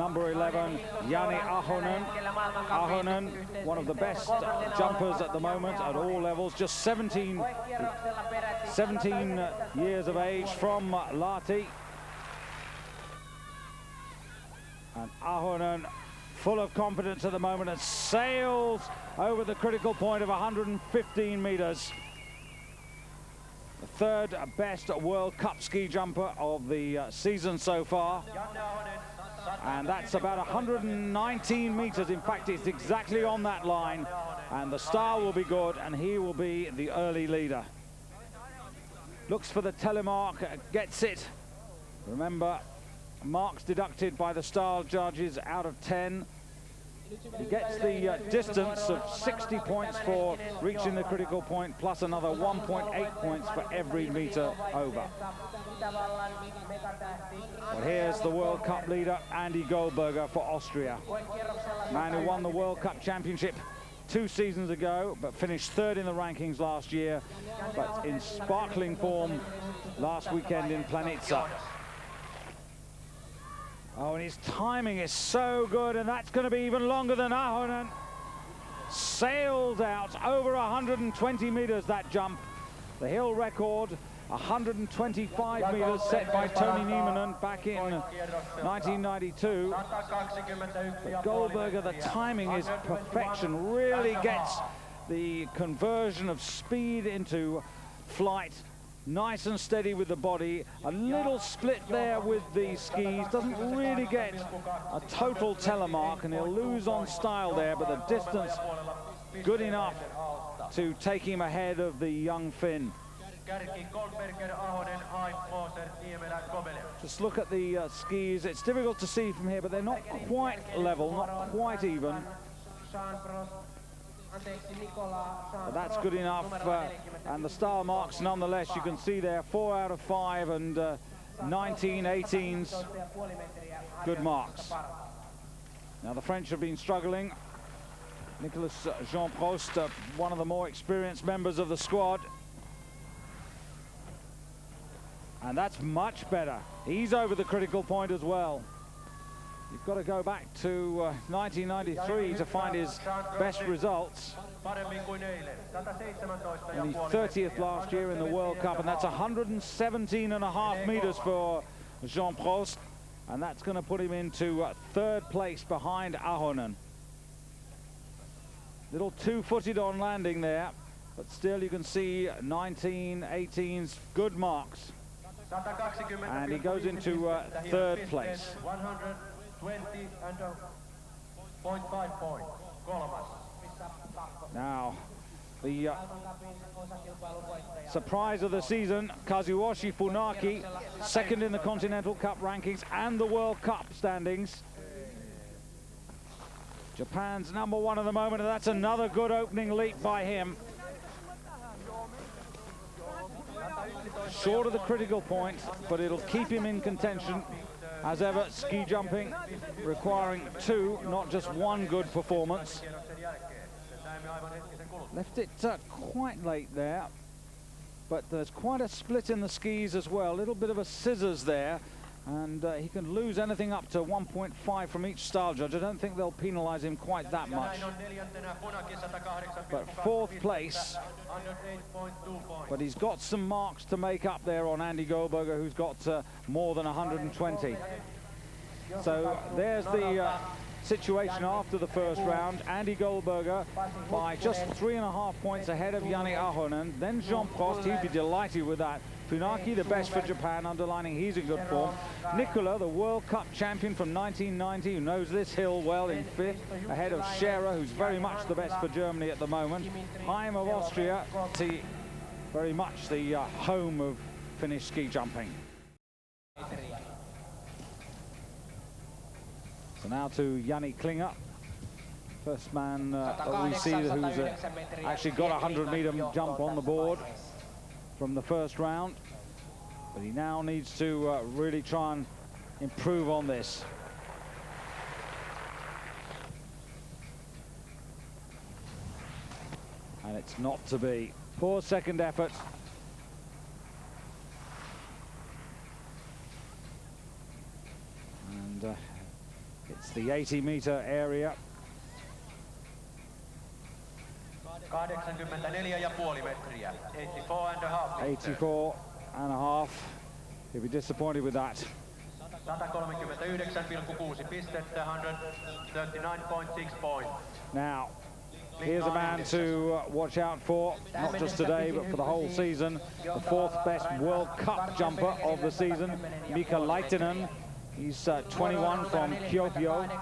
number 11, Jani Ahonen. Ahonen, one of the best jumpers at the moment at all levels, just 17 years of age, from Lahti. And Ahonen, full of confidence at the moment, and sails over the critical point of 115 meters. The third best World Cup ski jumper of the season so far. And that's about 119 meters. In fact, it's exactly on that line. And the style will be good, and he will be the early leader. Looks for the telemark, gets it. Remember, marks deducted by the style judges out of 10. He gets the distance of 60 points for reaching the critical point, plus another 1.8 points for every meter over. Well, here's the World Cup leader, Andy Goldberger for Austria. Man who won the World Cup Championship 2 seasons ago, but finished third in the rankings last year, but in sparkling form last weekend in Planica. Oh, and his timing is so good, and that's going to be even longer than Ahonen. Sails out over 120 meters, that jump. The hill record, 125 meters, set by Tony Nieminen back in 1992. But Goldberger, the timing is perfection, really gets the conversion of speed into flight. Nice and steady with the body, a little split there with the skis, doesn't really get a total telemark, and he'll lose on style there, but the distance good enough to take him ahead of the young Finn. Just look at the skis. It's difficult to see from here, but they're not quite level, not quite even. But that's good enough, and the style marks nonetheless, you can see there 4 out of 5 and 19 18s, good marks. Now the French have been struggling. Nicolas Jean-Prost, one of the more experienced members of the squad, and that's much better. He's over the critical point as well. You've got to go back to 1993 to find his best results. And he's 30th last year in the World Cup, and that's 117.5 meters for Jean-Prost, and that's going to put him into third place behind Ahonen. Little two-footed on landing there, but still you can see 19, 18s, good marks. And he goes into third place. 20.5 points. Now, the surprise of the season, Kazuyoshi Funaki, second in the Continental Cup rankings and the World Cup standings. Japan's number 1 at the moment, and that's another good opening leap by him. Short of the critical point, but it'll keep him in contention. As ever, ski jumping requiring 2, not just 1 good performance. Left it quite late there, but there's quite a split in the skis as well. A little bit of a scissors there, and he can lose anything up to 1.5 from each style judge. I don't think they'll penalize him quite that much. But 4th place, but he's got some marks to make up there on Andy Goldberger, who's got more than 120. So there's the situation after the first round. Andy Goldberger by just 3.5 points ahead of Jani Ahonen. Then Jean-Prost, he'd be delighted with that. Funaki, the best for Japan, underlining he's in good form. Nicola, the World Cup champion from 1990, who knows this hill well, in 5th, ahead of Scherer, who's very much the best for Germany at the moment. Heim of Austria, very much the home of Finnish ski jumping. So now to Jani Klinger, first man that we see who's actually got a 100-meter jump on the board from the first round, but he now needs to really try and improve on this. And it's not to be. Poor second effort. And It's the 80-meter area. 84,5 metriä. 84,5 meters. 84.5. He'll be disappointed with that. 139,6 pistettä, 139.6 points. Now, here's a man to watch out for, not just today, but for the whole season. The fourth best World Cup jumper of the season, Mika Laitinen. He's 21 from Kyoto, and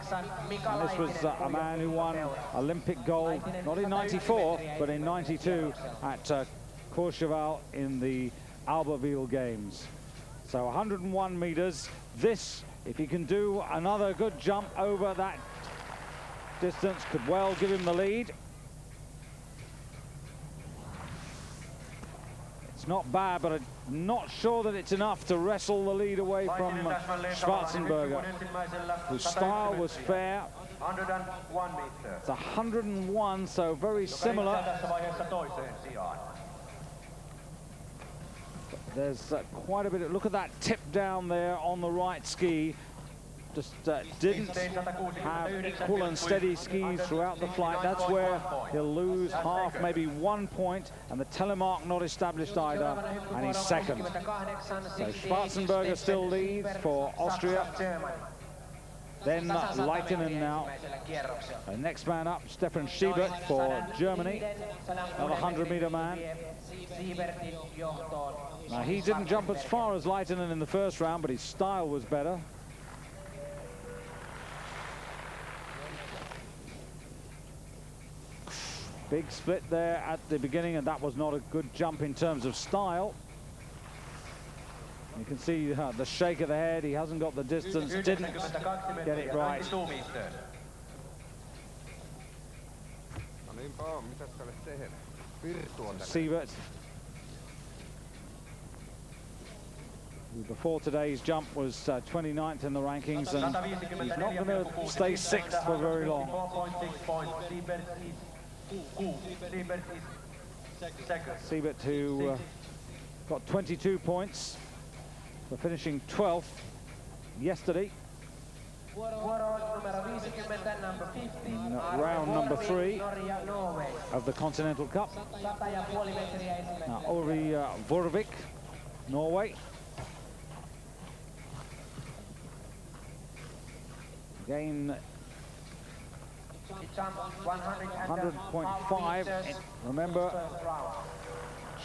this was a man who won Olympic gold, not in 94, but in 92 at Courchevel in the Albertville Games. So 101 meters. This, if he can do another good jump over that distance, could well give him the lead. It's not bad, but I'm not sure that it's enough to wrestle the lead away from Schwarzenberger, whose style was fair. 101 meters. It's 101, so very similar. There's quite a bit of, look at that tip down there on the right ski. Just didn't have equal and steady skis throughout the flight. That's where he'll lose half, maybe 1 point, and the telemark not established either, and he's second. So Schwarzenberger still leads for Austria. Then Laitinen now. Next man up, Stefan Siebert for Germany, another 100-meter man. Now, he didn't jump as far as Laitinen in the first round, but his style was better. Big split there at the beginning, and that was not a good jump in terms of style. You can see the shake of the head. He hasn't got the distance, didn't get it right. Siebert, who before today's jump was 29th in the rankings, and he's not going to stay 6th for very long. Siebert, who got 22 points for finishing 12th yesterday in round number 3 of the Continental Cup. Now, Ori Vorvik, Norway. Again, 100.5. Remember,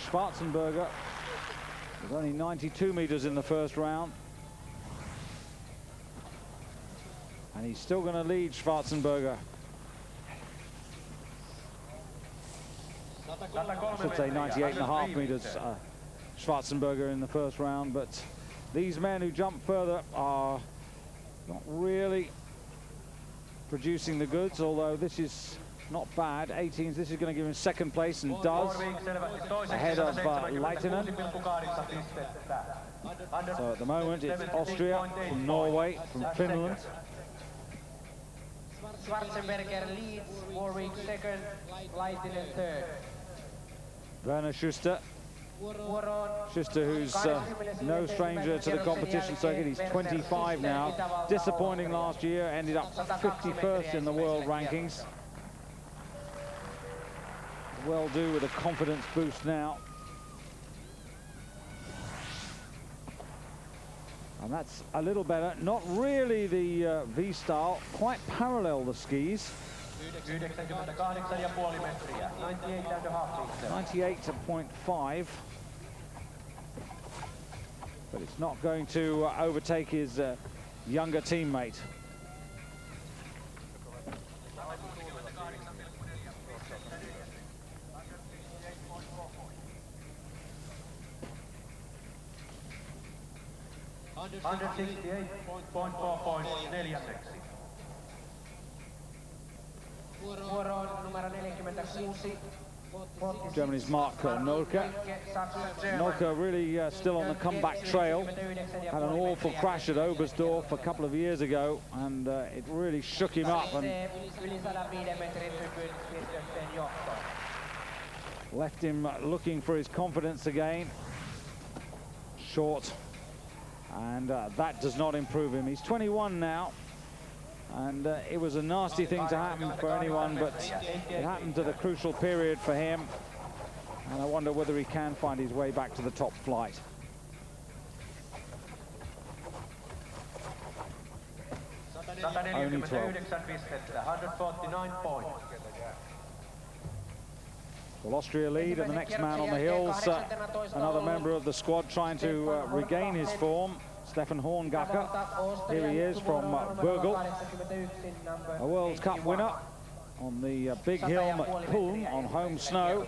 Schwarzenberger was only 92 meters in the first round, and he's still going to lead Schwarzenberger. I should say 98.5 meters Schwarzenberger in the first round, but these men who jump further are not really producing the goods, although this is not bad. 18s, this is going to give him second place, and does, ahead of Laitinen. So at the moment it's Austria from Norway, from Finland. Schwarzenberger leads, Warwick second, Laitinen third. Werner Schuster. Schuster, who's no stranger to the competition circuit. He's 25 now. Disappointing last year, ended up 51st in the world rankings. Well do with a confidence boost now. And that's a little better. Not really the V-style, quite parallel the skis. 98.5. But it's not going to overtake his younger teammate. Germany's Mark Nolke. Nolke really still on the comeback trail. Had an awful crash at Oberstdorf a couple of years ago, and it really shook him up and left him looking for his confidence again. Short, and that does not improve him. He's 21 now, And it was a nasty thing to happen for anyone, but it happened at a crucial period for him. And I wonder whether he can find his way back to the top flight. Only 12. 149 points. Well, Austria lead, and the next man on the hills, another member of the squad trying to regain his form, Stefan Horngacher. Here he is from Burgel, a World Cup winner on the big hill at Kulm on home snow.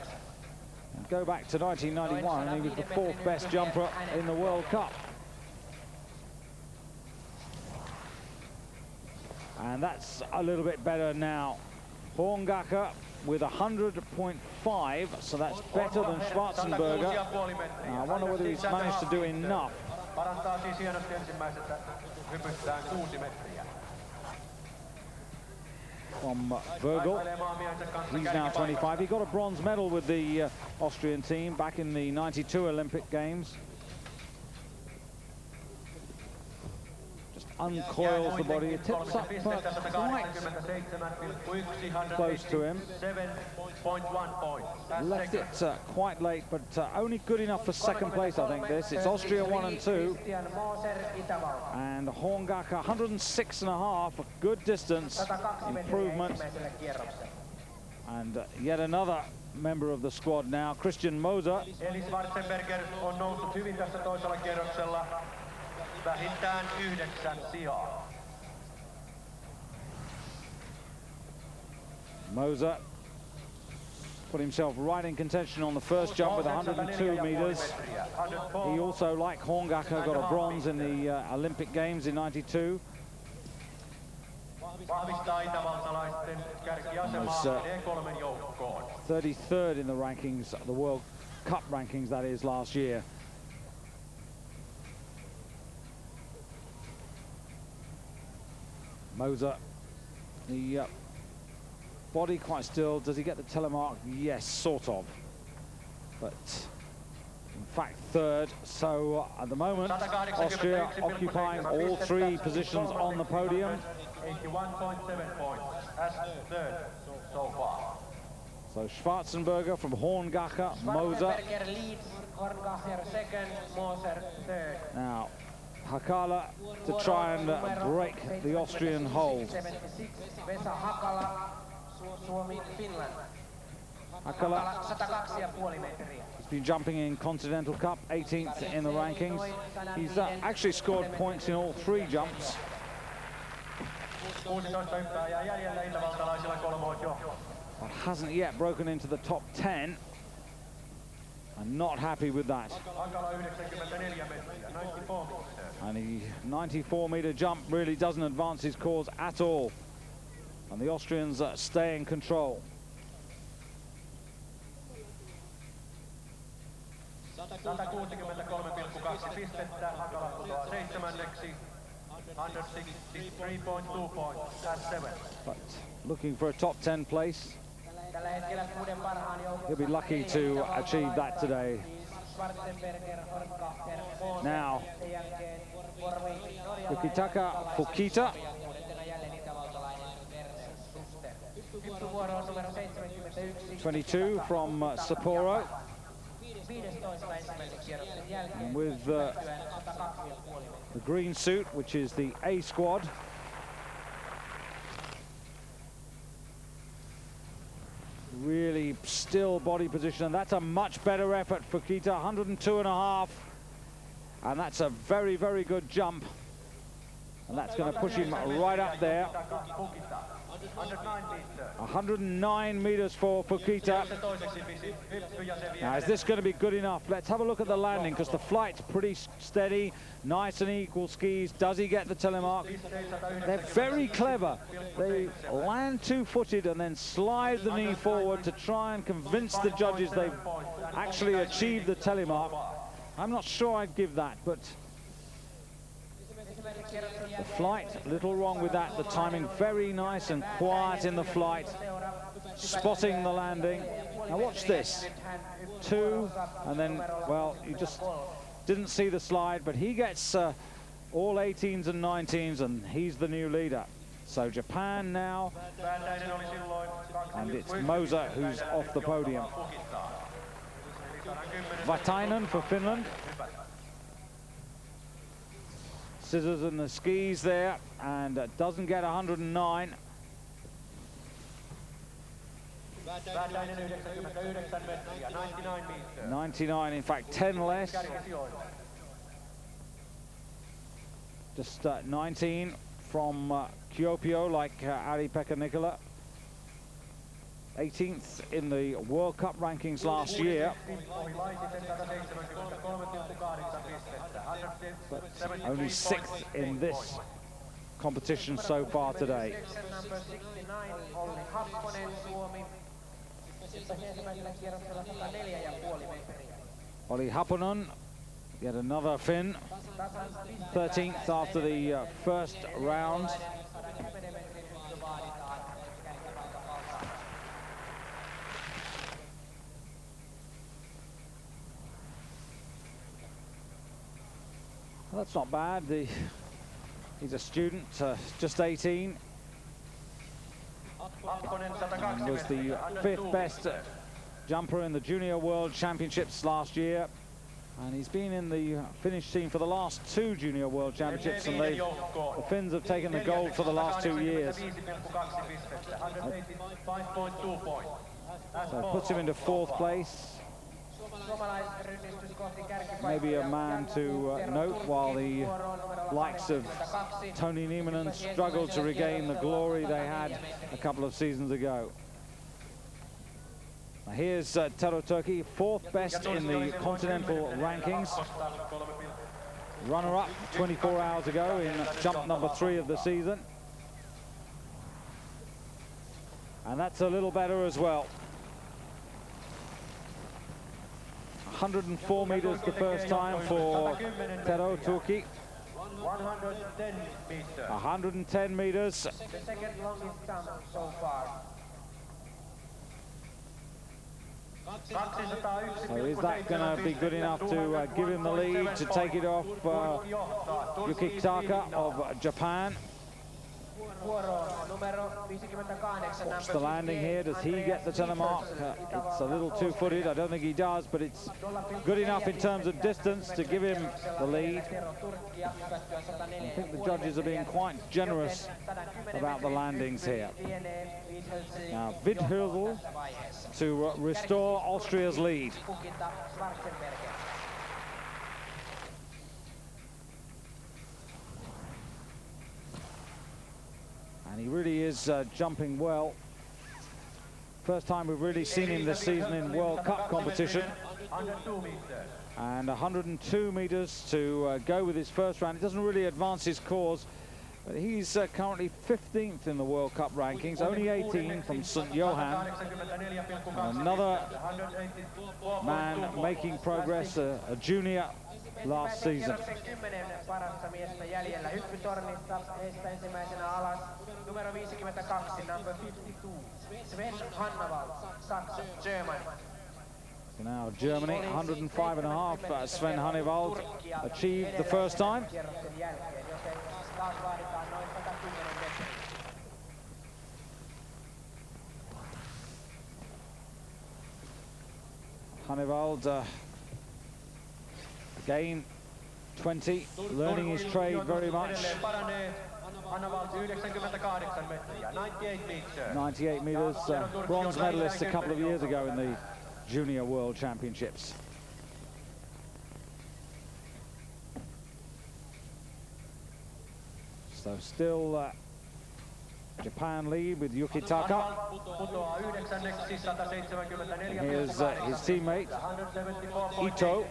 And go back to 1991, and he was the 4th best jumper in the World Cup. And that's a little bit better now. Horngacher with 100.5, so that's better than Schwarzenberger. Now, I wonder whether he's managed to do enough. From Burgel, he's now 25. He got a bronze medal with the Austrian team back in the '92 Olympic Games. Uncoils the body, it tips up quite close to him. Left it quite late, but only good enough for 2nd place, I think, this. It's Austria 1 and 2. And Horngacher, 106.5, a good distance, improvement. And yet another member of the squad now, Christian Moser. Vähintään 9 sijaa. Moser put himself right in contention on the first jump with 102 meters. He also, like Horngacher, got a bronze in the Olympic Games in '92. Was 33rd in the rankings, the World Cup rankings, that is, last year. Moser, the body quite still. Does he get the telemark? Yes, sort of. But in fact 3rd. So at the moment, Austria occupying all 3 positions on the podium. 81.7 points as 3rd so far. So Schwarzenberger from Horngacher, Moser. leads, Horngacher 2nd, Moser 3rd. Now, Hakala to try and break the Austrian hold. 76, Vesa Hakala, Suomi, Finland. Hakala 102,5 metriä. has been jumping in Continental Cup, 18th in the rankings. He's actually scored points in all 3 jumps. 16 hyppääjää jäljellä itävaltalaisilla kolmoot jo. But hasn't yet broken into the top 10. I'm not happy with that. Hakala 94 metriä, 94 metriä. And the 94-meter jump really doesn't advance his cause at all. And the Austrians stay in control. 163,2 pistettä, Hakala putoaa 7. 163.2 points, that's 7. But looking for a top 10 place. He'll be lucky to achieve that today. Now, Fukitaka Fukita. 22 from Sapporo. And with the green suit, which is the A squad. Really still body position, and that's a much better effort for Fukita, 102.5. And that's a very, very good jump. And that's going to push him right up there. 109 meters for Fukita. Now, is this going to be good enough? Let's have a look at the landing, because the flight's pretty steady, nice and equal skis. Does he get the telemark? They're very clever. They land 2-footed and then slide the knee forward to try and convince the judges they've actually achieved the telemark. I'm not sure I'd give that, but the flight, a little wrong with that. The timing very nice and quiet in the flight, spotting the landing. Now watch this, 2, and then, well, you just didn't see the slide, but he gets all 18s and 19s, and he's the new leader. So Japan now, Päättäinen oli silloin and it's 21, Moser who's off the podium. Pukittaa. Eli 110 Vatainen for Finland. Scissors and the skis there, and doesn't get 109. Päättäinen 99 metriä, 99 meters. 99, in fact 10 less. Kärkisijoilla. Just 19 from Kuopio, like Ari-Pekka Nikola. 18th in the World Cup rankings last year. But only 6th in this competition so far today. Number 69, Olli Happonen, Suomi. Ensimmäisellä kierroksella 104,5 metriä. Olli Happonen, yet another Finn. 13th after the first round. Well, that's not bad. He's a student, just 18. And was the 5th best jumper in the Junior World Championships last year. And he's been in the Finnish team for the last 2 Junior World Championships, and the Finns have taken the gold for the last 2 years. So it puts him into 4th place. Maybe a man to note, while the likes of Toni Nieminen struggled to regain the glory they had a couple of seasons ago. Now here's Tero Turkki, 4th best in the continental rankings. Runner-up 24 hours ago in jump number 3 of the season. And that's a little better as well. 104 meters the first time for Tero Turkki. 110 meters. 110 meters. The second longest jump so far. So is that going to be good enough to give him the lead, to take it off Yuki Taka of Japan? Watch the landing here. Does he get the telemark? It's a little two-footed. I don't think he does, but it's good enough in terms of distance to give him the lead. I think the judges are being quite generous about the landings here. Now, Vidhusel to restore Austria's lead. And he really is jumping well. First time we've really seen him this season in World Cup competition. And 102 meters to go with his first round. It doesn't really advance his cause, but he's currently 15th in the World Cup rankings, only 18 from St. Johann. And another man making progress, a junior last season. Numero 52, number 52, Sven Hannawald, Saksa, Germany. So now Germany, 105.5, Sven Hannawald achieved the first time. Hannawald, again, 20, learning his trade very much. 98 meters, bronze medalist a couple of years ago in the Junior World Championships. So still Japan lead with Yuki Taka. And here's his teammate, Ito.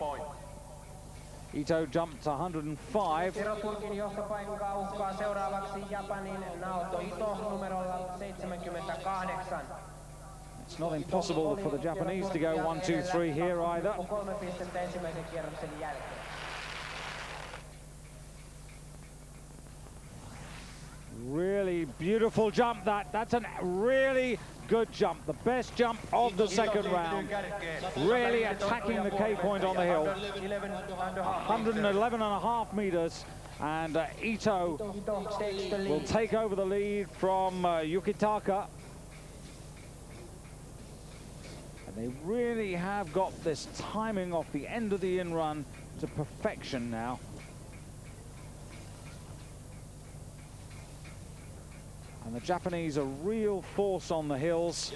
Ito jumped to 105. It's not impossible for the Japanese to go 1, 2, 3 here either. Really beautiful jump. That's a really good jump, the best jump of the second round. Really attacking the K point on the hill. 111.5 meters, and Ito will take over the lead from Yukitaka. And they really have got this timing off the end of the in-run to perfection now. And the Japanese are real force on the hills.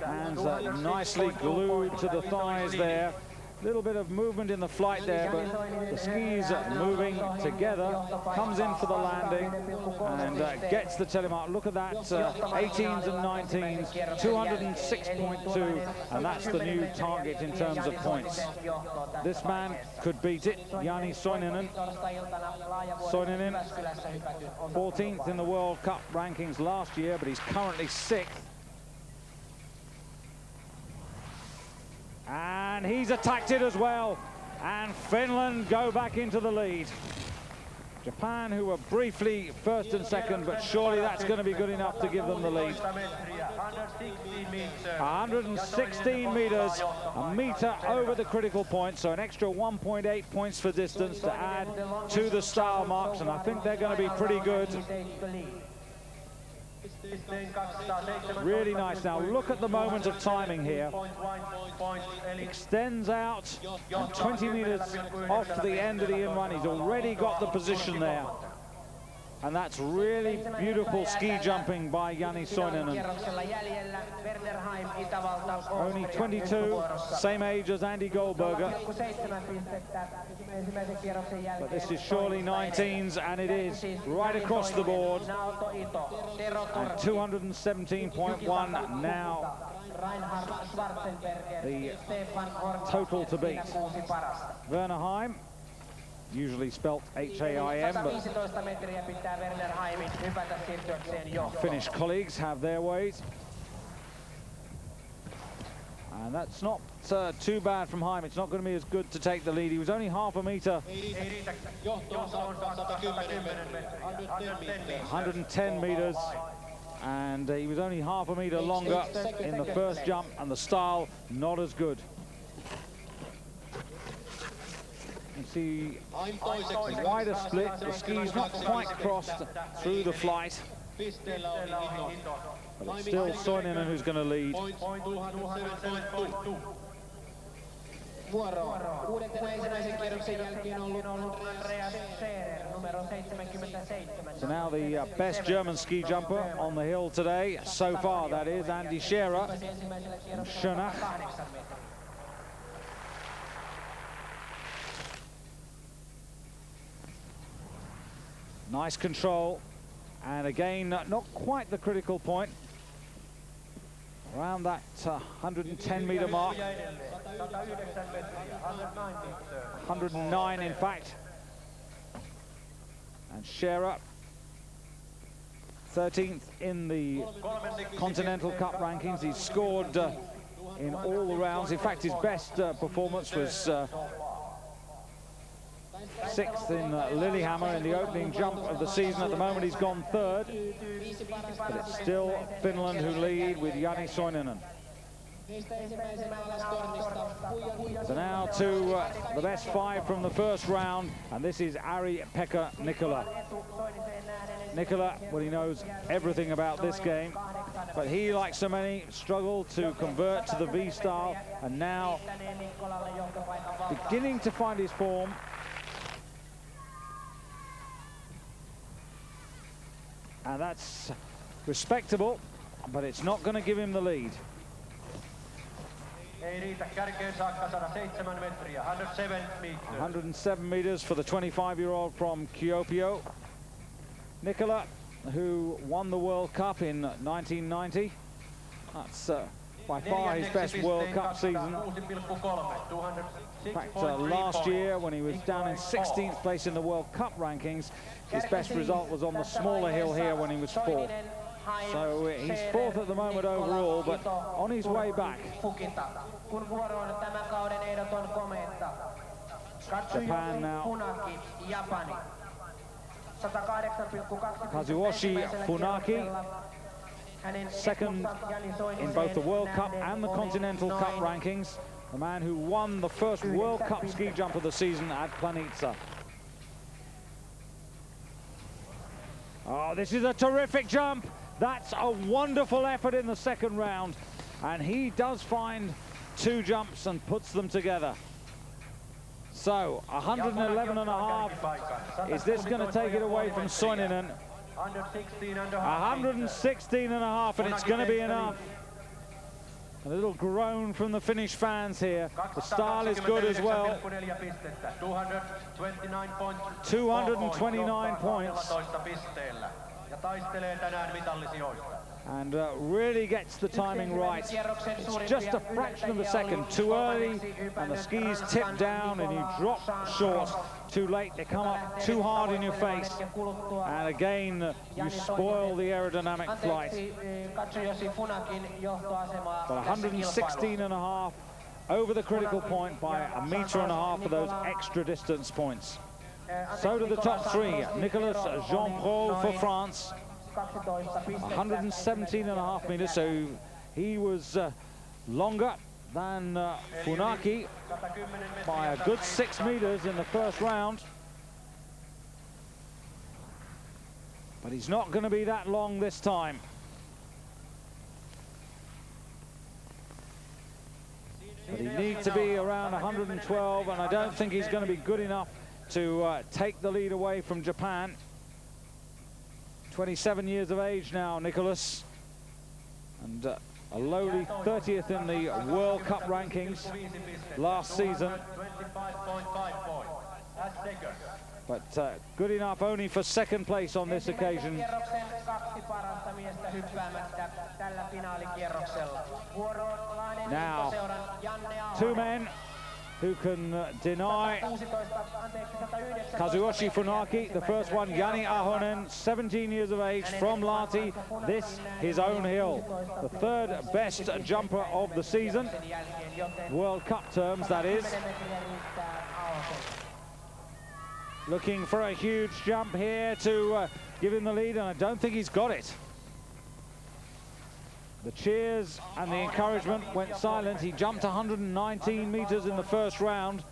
Hands nicely glued to the thighs there. Little bit of movement in the flight there, but the skis are moving together. Comes in for the landing and gets the telemark. Look at that, 18s and 19s, 206.2, and that's the new target in terms of points. This man could beat it, Jani Soininen. Soininen, 14th in the World Cup rankings last year, but he's currently 6th. And he's attacked it as well, and Finland go back into the lead. Japan, who were briefly first and second, but surely that's going to be good enough to give them the lead. 116 meters, a meter over the critical point, so an extra 1.8 points for distance to add to the style marks, and I think they're going to be pretty good. Really nice. Now look at the moment of timing here. Extends out and 20 meters off the end of the in-run. He's already got the position there. And that's really beautiful ski jumping by Jani Soininen. Only 22, same age as Andy Goldberger. But this is surely 19s, and it is right across the board. And 217.1 now. The total to beat. Werner Heim. Usually spelt H-A-I-M, but Finnish colleagues have their ways. And that's not too bad from Heim. It's not going to be as good to take the lead. He was only half a meter. 110 meters. And he was only half a meter longer in the first jump, and the style not as good. See wider split, the skis not quite crossed through the flight, but it's still Soininen who's going to lead. So now the best German ski jumper on the hill today, so far that is, Andy Scherer from Schönach. Nice control, and again, not quite the critical point. Around that 110 meter mark. 109 in fact. And Scherer, 13th in the Continental Cup rankings. He's scored in all the rounds. In fact, his best performance was 6th in Lillehammer in the opening jump of the season. At the moment he's gone 3rd, but it's still Finland who lead with Jani Soininen. So now to the best 5 from the first round, and this is Ari-Pekka Nikkola. Nikkola, well, he knows everything about this game, but he, like so many, struggled to convert to the V-style, and now beginning to find his form. And that's respectable, but it's not going to give him the lead. 107 meters for the 25-year-old from Kuopio. Nikkola, who won the World Cup in 1990. That's by far his best World Cup season. In fact, last year when he was down in 16th place in the World Cup rankings, his best result was on the smaller hill here when he was 4th. So he's 4th at the moment overall, but on his way back. Japan now. Kazuyoshi Funaki, 2nd in both the World Cup and the Continental Cup rankings. the man who won the first World Cup ski jump of the season at Planica. Oh, this is a terrific jump. That's a wonderful effort in the second round. And he does find two jumps and puts them together. So, 111.5. Is this going to take it away from Soininen? 116.5, and it's going to be enough. A little groan from the Finnish fans here. The style is good as well. 229 points. And really gets the timing right. It's just a fraction of a second too early, and the skis tip down and you drop short. Too late, they come up too hard in your face, and again you spoil the aerodynamic flight. But 116.5 over the critical point by 1.5 meters for those extra distance points. So do the top three. Nicolas Jean-Paul for France, 117.5 meters, so he was longer than Funaki by a good 6 meters in the first round. But he's not going to be that long this time. But he needs to be around 112, and I don't think he's going to be good enough to take the lead away from Japan. 27 years of age now, Nicolas, and a lowly 30th in the World Cup rankings last season. But good enough only for second place on this occasion. Now, two men who can deny Kazuyoshi Funaki. The first one, Jani Ahonen, 17 years of age, from Lahti. This, his own hill. The third best jumper of the season. World Cup terms, that is. Looking for a huge jump here to give him the lead, and I don't think he's got it. The cheers and the encouragement went silent. He jumped 119 meters in the first round.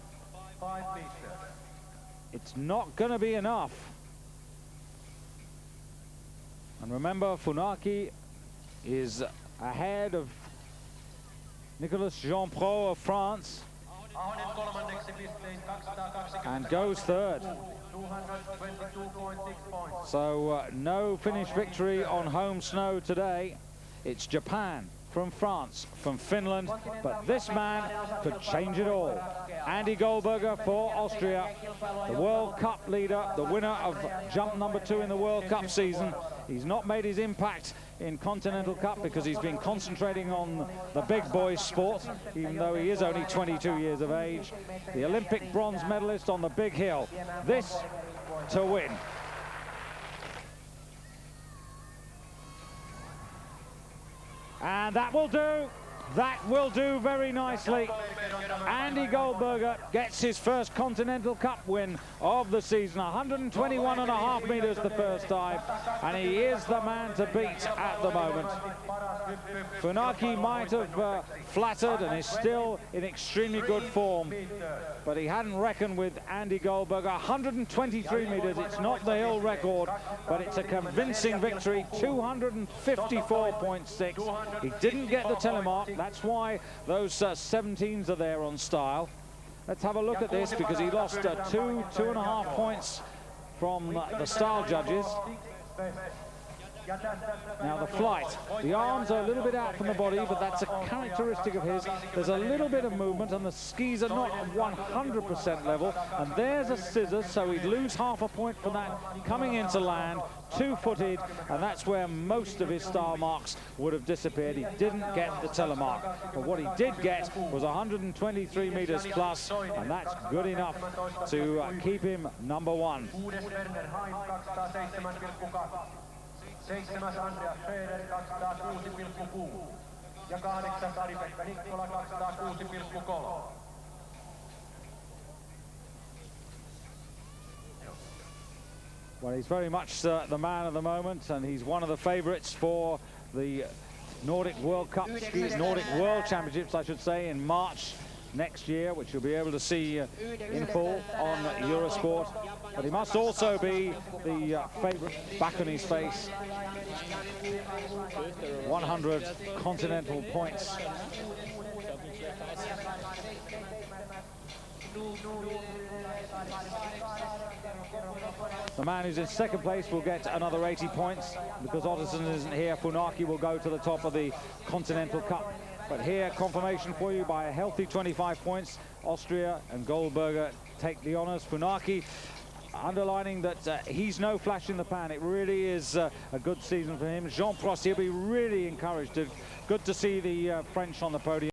It's not going to be enough. And remember, Funaki is ahead of Nicolas Jean-Paul of France and goes third. So no Finnish victory on home snow today. It's Japan, from France, from Finland, but this man could change it all. Andy Goldberger for Austria, the World Cup leader, the winner of jump number 2 in the World Cup season. He's not made his impact in Continental Cup because he's been concentrating on the big boys sport, even though he is only 22 years of age. The Olympic bronze medalist on the big hill. This to win. And that will do. That will do very nicely. Andy Goldberger gets his first Continental Cup win of the season. 121.5 meters the first time, and he is the man to beat at the moment. Funaki might have flattered and is still in extremely good form, but he hadn't reckoned with Andy Goldberger. 123 meters, it's not the hill record, but it's a convincing victory. 254.6. He didn't get the telemark. That's why those 17s are there on style. Let's have a look at this, because he lost 2.5 points from the style judges. Now the flight, the arms are a little bit out from the body, but that's a characteristic of his. There's a little bit of movement, and the skis are not 100% level. And there's a scissors, so he'd lose half a point for that coming into land, two-footed, and that's where most of his style marks would have disappeared. He didn't get the telemark, but what he did get was 123 meters plus, and that's good enough to keep him number 1. 7. Andreas Schöder 206,6 ja 8. Ari-Pekka Nikkola 206,3. Well, he's very much the man of the moment, and he's one of the favourites for the Nordic World Cup, Nordic World Championships, I should say, in March next year, which you'll be able to see in full on Eurosport. But he must also be the favourite. Back on his face. 100 continental points. The man who's in second place will get another 80 points. Because Otterson isn't here, Funaki will go to the top of the Continental Cup. But here, confirmation for you by a healthy 25 points. Austria and Goldberger take the honours. Funaki underlining that he's no flash in the pan. It really is a good season for him. Jean Prost, he'll be really encouraged. Good to see the French on the podium.